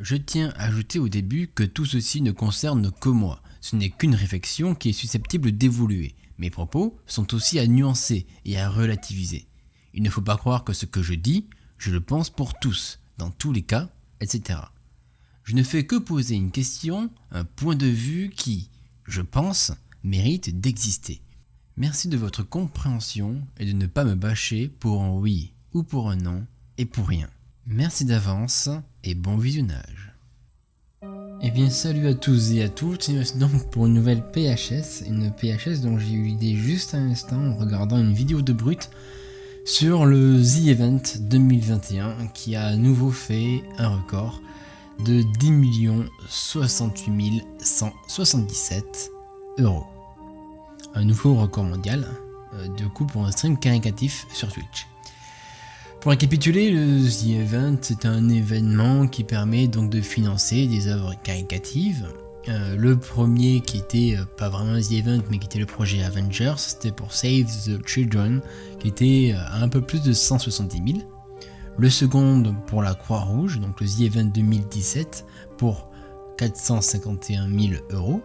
Je tiens à ajouter au début que tout ceci ne concerne que moi. Ce n'est qu'une réflexion qui est susceptible d'évoluer. Mes propos sont aussi à nuancer et à relativiser. Il ne faut pas croire que ce que je dis, je le pense pour tous, dans tous les cas, etc. Je ne fais que poser une question, un point de vue qui, je pense, mérite d'exister. Merci de votre compréhension et de ne pas me bâcher pour un oui ou pour un non et pour rien. Merci d'avance et bon visionnage. Eh bien salut à tous et à toutes, c'est donc pour une nouvelle PHS, une PHS dont j'ai eu l'idée juste à l'instant en regardant une vidéo de Brut sur le The Event 2021 qui a à nouveau fait un record de 10 68 177 €. Un nouveau record mondial, du coup pour un stream caritatif sur Twitch. Pour récapituler, le The Event c'est un événement qui permet donc de financer des œuvres caritatives. Le premier qui était pas vraiment un The Event mais qui était le projet Avengers, c'était pour Save the Children qui était à un peu plus de 170 000. Le second pour la Croix-Rouge, donc le The Event 2017 pour 451 000 €.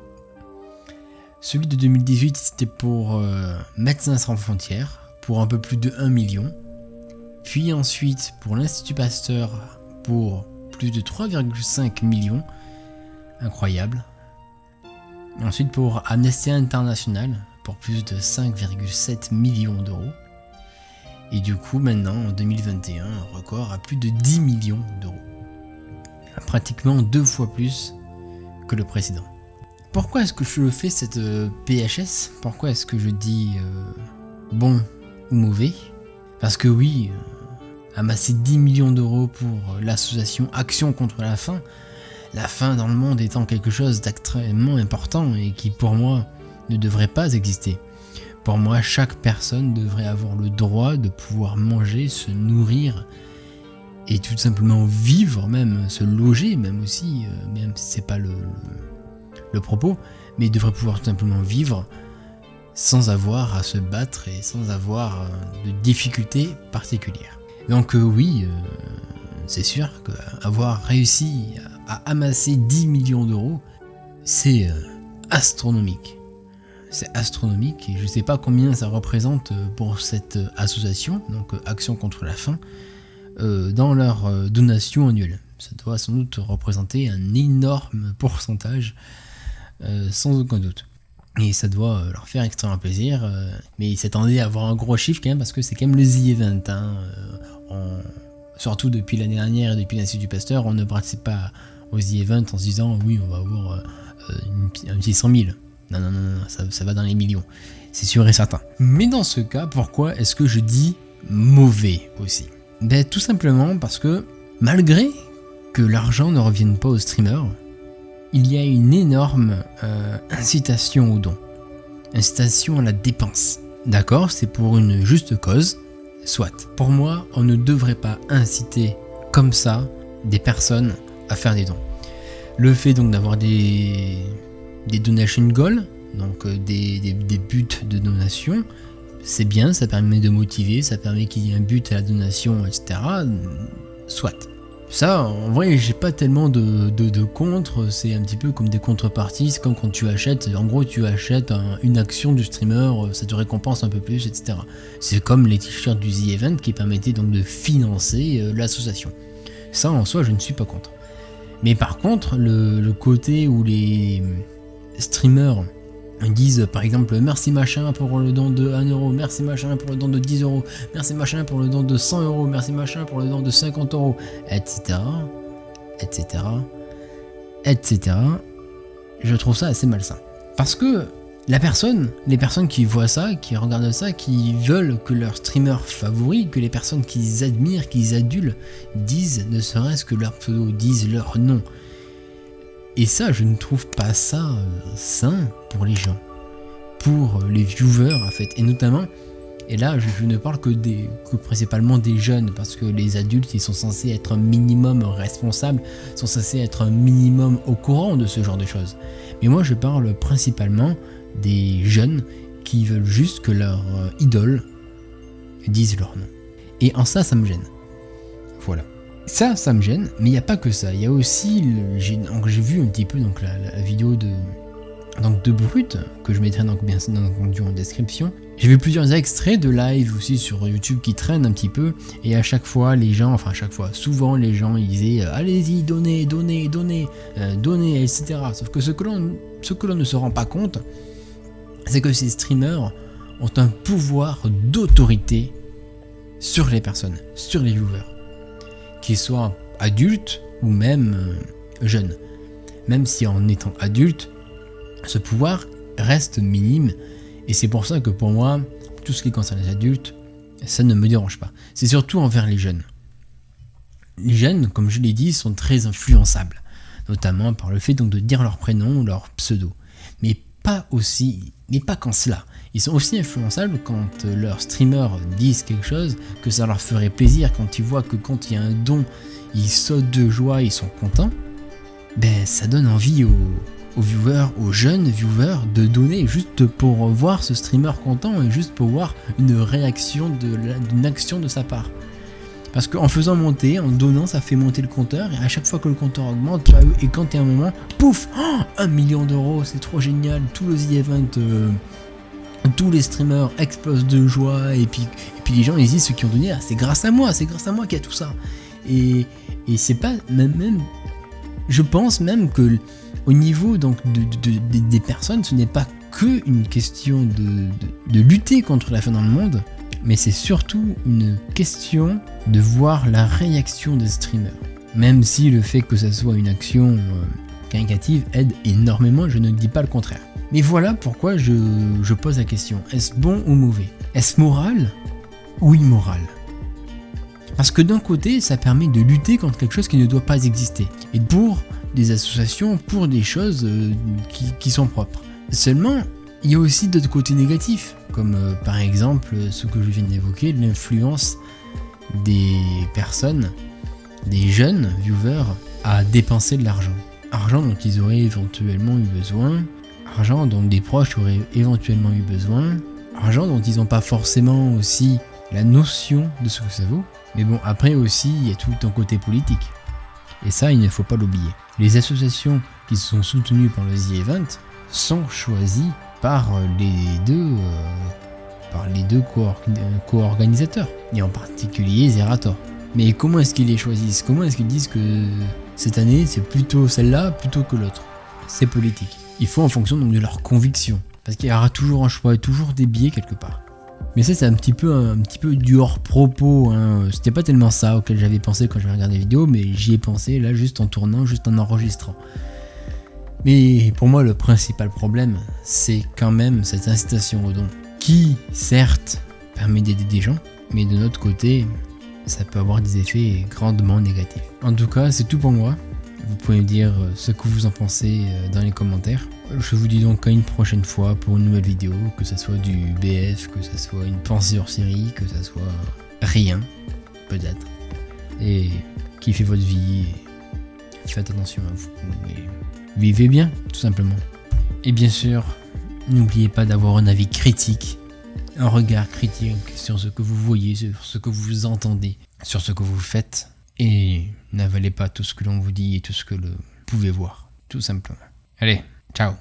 Celui de 2018 c'était pour Médecins sans frontières pour un peu plus de 1 million. Puis ensuite pour l'Institut Pasteur pour plus de 3,5 millions. Incroyable. Ensuite pour Amnesty International pour plus de 5,7 millions d'euros. Et du coup maintenant en 2021 un record à plus de 10 millions d'euros. Pratiquement 2 fois plus que le précédent. Pourquoi est-ce que je fais cette PHS? Pourquoi est-ce que je dis bon ou mauvais? Parce que oui, amasser 10 millions d'euros pour l'association Action contre la faim dans le monde étant quelque chose d'extrêmement important et qui pour moi ne devrait pas exister. Pour moi, chaque personne devrait avoir le droit de pouvoir manger, se nourrir et tout simplement vivre, même se loger, même aussi, même si c'est pas le propos, mais il devrait pouvoir tout simplement vivre sans avoir à se battre et sans avoir de difficultés particulières. Donc oui, c'est sûr qu'avoir réussi à amasser 10 millions d'euros, c'est astronomique. C'est astronomique et je ne sais pas combien ça représente pour cette association, donc Action contre la faim, dans leur donation annuelle. Ça doit sans doute représenter un énorme pourcentage, sans aucun doute. Et ça doit leur faire extrêmement plaisir, mais ils s'attendaient à avoir un gros chiffre quand même, parce que c'est quand même le The Event. Surtout depuis l'année dernière et depuis l'Institut Pasteur, on ne participe pas au The Event en se disant oui, on va avoir un petit 100 000. Non, ça va dans les millions, c'est sûr et certain. Mais dans ce cas, pourquoi est-ce que je dis mauvais aussi? Ben tout simplement parce que malgré que l'argent ne revienne pas aux streamers, il y a une énorme incitation au don, incitation à la dépense. D'accord, c'est pour une juste cause, soit. Pour moi, on ne devrait pas inciter comme ça des personnes à faire des dons. Le fait donc d'avoir des donation goals, donc des buts de donation, c'est bien, ça permet de motiver, ça permet qu'il y ait un but à la donation, etc. Soit. Ça, en vrai, j'ai pas tellement de contre, c'est un petit peu comme des contreparties, c'est comme quand tu achètes, en gros tu achètes une action du streamer, ça te récompense un peu plus, etc. C'est comme les t-shirts du The Event qui permettaient donc de financer l'association. Ça en soi, je ne suis pas contre. Mais par contre, le côté où les streamers disent par exemple merci machin pour le don de 1 euro, merci machin pour le don de 10 euros, merci machin pour le don de 100 euros, merci machin pour le don de 50 euros, etc. Je trouve ça assez malsain. Parce que les personnes qui voient ça, qui regardent ça, qui veulent que leur streamer favori, que les personnes qu'ils admirent, qu'ils adulent, disent ne serait-ce que leur pseudo, disent leur nom. Et ça, je ne trouve pas ça sain pour les gens, pour les viewers en fait, et notamment, et là je ne parle que principalement des jeunes, parce que les adultes ils sont censés être un minimum responsables, sont censés être un minimum au courant de ce genre de choses. Mais moi je parle principalement des jeunes qui veulent juste que leur idole dise leur nom. Et en ça, ça me gêne. Voilà. Ça me gêne, mais il n'y a pas que ça. Il y a aussi, j'ai vu un petit peu donc, la vidéo de Brut, que je mettrai donc bien entendu en description. J'ai vu plusieurs extraits de live aussi sur YouTube qui traînent un petit peu, et à chaque fois, souvent les gens ils disaient allez-y, donnez, etc. Sauf que ce que l'on ne se rend pas compte, c'est que ces streamers ont un pouvoir d'autorité sur les personnes, sur les viewers, qu'ils soient adultes ou même jeunes. Même si en étant adulte, ce pouvoir reste minime, et c'est pour ça que pour moi, tout ce qui concerne les adultes, ça ne me dérange pas. C'est surtout envers les jeunes. Les jeunes, comme je l'ai dit, sont très influençables, notamment par le fait donc de dire leur prénom ou leur pseudo. Mais pas qu'en cela. Ils sont aussi influençables quand leurs streamers disent quelque chose, que ça leur ferait plaisir, quand ils voient que quand il y a un don, ils sautent de joie, ils sont contents. Ça donne envie aux viewers, aux jeunes viewers, de donner juste pour voir ce streamer content et juste pour voir une réaction d'une action de sa part. Parce qu'en faisant monter, en donnant, ça fait monter le compteur, et à chaque fois que le compteur augmente, et quand il y a un moment, pouf, 1 million d'euros, c'est trop génial, tout le The Event, tous les streamers explosent de joie, et puis les gens ils disent, ceux qui ont donné, c'est grâce à moi qu'il y a tout ça. Et c'est pas, même je pense même que au niveau donc des personnes, ce n'est pas que une question de lutter contre la faim dans le monde, mais c'est surtout une question de voir la réaction des streamers. Même si le fait que ça soit une action caritative aide énormément, je ne dis pas le contraire. Mais voilà pourquoi je pose la question, est-ce bon ou mauvais? Est-ce moral ou immoral? Parce que d'un côté, ça permet de lutter contre quelque chose qui ne doit pas exister. Et pour des associations, pour des choses qui sont propres. Seulement, il y a aussi d'autres côtés négatifs, comme par exemple ce que je viens d'évoquer, l'influence des personnes, des jeunes viewers, à dépenser de l'argent. Argent dont ils auraient éventuellement eu besoin, argent dont des proches auraient éventuellement eu besoin, argent dont ils n'ont pas forcément aussi la notion de ce que ça vaut. Mais bon, après aussi, il y a tout un côté politique. Et ça, il ne faut pas l'oublier. Les associations qui sont soutenues par le The Event sont choisies par les deux co-organisateurs, et en particulier Zerator. Mais comment est-ce qu'ils les choisissent? Comment est-ce qu'ils disent que cette année, c'est plutôt celle-là plutôt que l'autre? C'est politique. Ils font en fonction donc de leurs convictions. Parce qu'il y aura toujours un choix et toujours des biais quelque part. Mais ça, c'est un petit peu du hors-propos, hein. C'était pas tellement ça auquel j'avais pensé quand j'avais regardé la vidéo, mais j'y ai pensé là juste en tournant, juste en enregistrant. Mais pour moi, le principal problème, c'est quand même cette incitation au don, qui, certes, permet d'aider des gens, mais de notre côté, ça peut avoir des effets grandement négatifs. En tout cas, c'est tout pour moi. Vous pouvez me dire ce que vous en pensez dans les commentaires. Je vous dis donc à une prochaine fois pour une nouvelle vidéo, que ça soit du BF, que ça soit une pensée hors série, que ça soit rien, peut-être. Et kiffez votre vie, et faites attention à vous, et vivez bien, tout simplement. Et bien sûr, n'oubliez pas d'avoir un avis critique, un regard critique sur ce que vous voyez, sur ce que vous entendez, sur ce que vous faites. Et n'avalez pas tout ce que l'on vous dit et tout ce que vous pouvez voir, tout simplement. Allez, ciao!